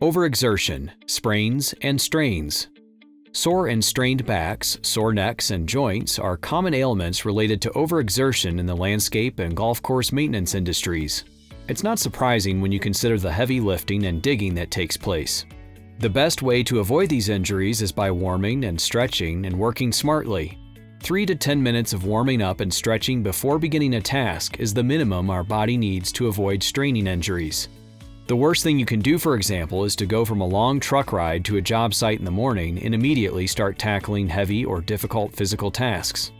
Overexertion, sprains, and strains. Sore and strained backs, sore necks, and joints are common ailments related to overexertion in the landscape and golf course maintenance industries. It's not surprising when you consider the heavy lifting and digging that takes place. The best way to avoid these injuries is by warming and stretching and working smartly. 3 to 10 minutes of warming up and stretching before beginning a task is the minimum our body needs to avoid straining injuries. The worst thing you can do, for example, is to go from a long truck ride to a job site in the morning and immediately start tackling heavy or difficult physical tasks.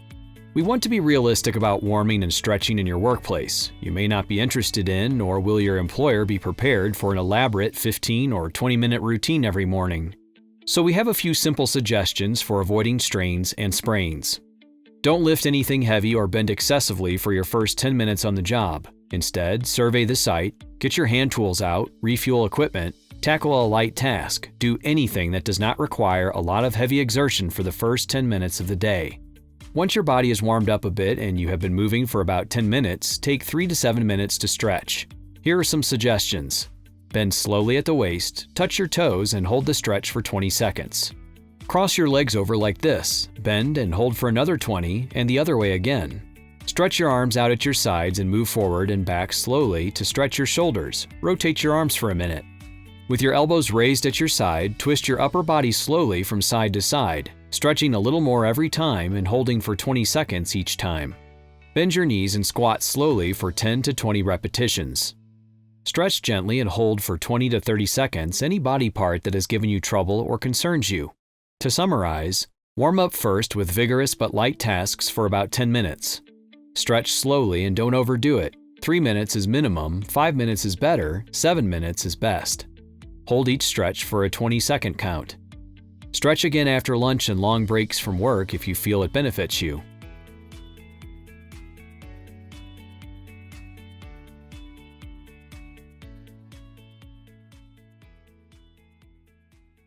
We want to be realistic about warming and stretching in your workplace. You may not be interested in, nor will your employer be prepared for an elaborate 15 or 20-minute routine every morning. So we have a few simple suggestions for avoiding strains and sprains. Don't lift anything heavy or bend excessively for your first 10 minutes on the job. Instead, survey the site, get your hand tools out, refuel equipment, tackle a light task, do anything that does not require a lot of heavy exertion for the first 10 minutes of the day. Once your body is warmed up a bit and you have been moving for about 10 minutes, take 3 to 7 minutes to stretch. Here are some suggestions. Bend slowly at the waist, touch your toes, and hold the stretch for 20 seconds. Cross your legs over like this, bend and hold for another 20, and the other way again. Stretch your arms out at your sides and move forward and back slowly to stretch your shoulders. Rotate your arms for a minute. With your elbows raised at your side, twist your upper body slowly from side to side, stretching a little more every time and holding for 20 seconds each time. Bend your knees and squat slowly for 10 to 20 repetitions. Stretch gently and hold for 20 to 30 seconds any body part that has given you trouble or concerns you. To summarize, warm up first with vigorous but light tasks for about 10 minutes. Stretch slowly and don't overdo it. 3 minutes is minimum, 5 minutes is better, 7 minutes is best. Hold each stretch for a 20-second count. Stretch again after lunch and long breaks from work if you feel it benefits you.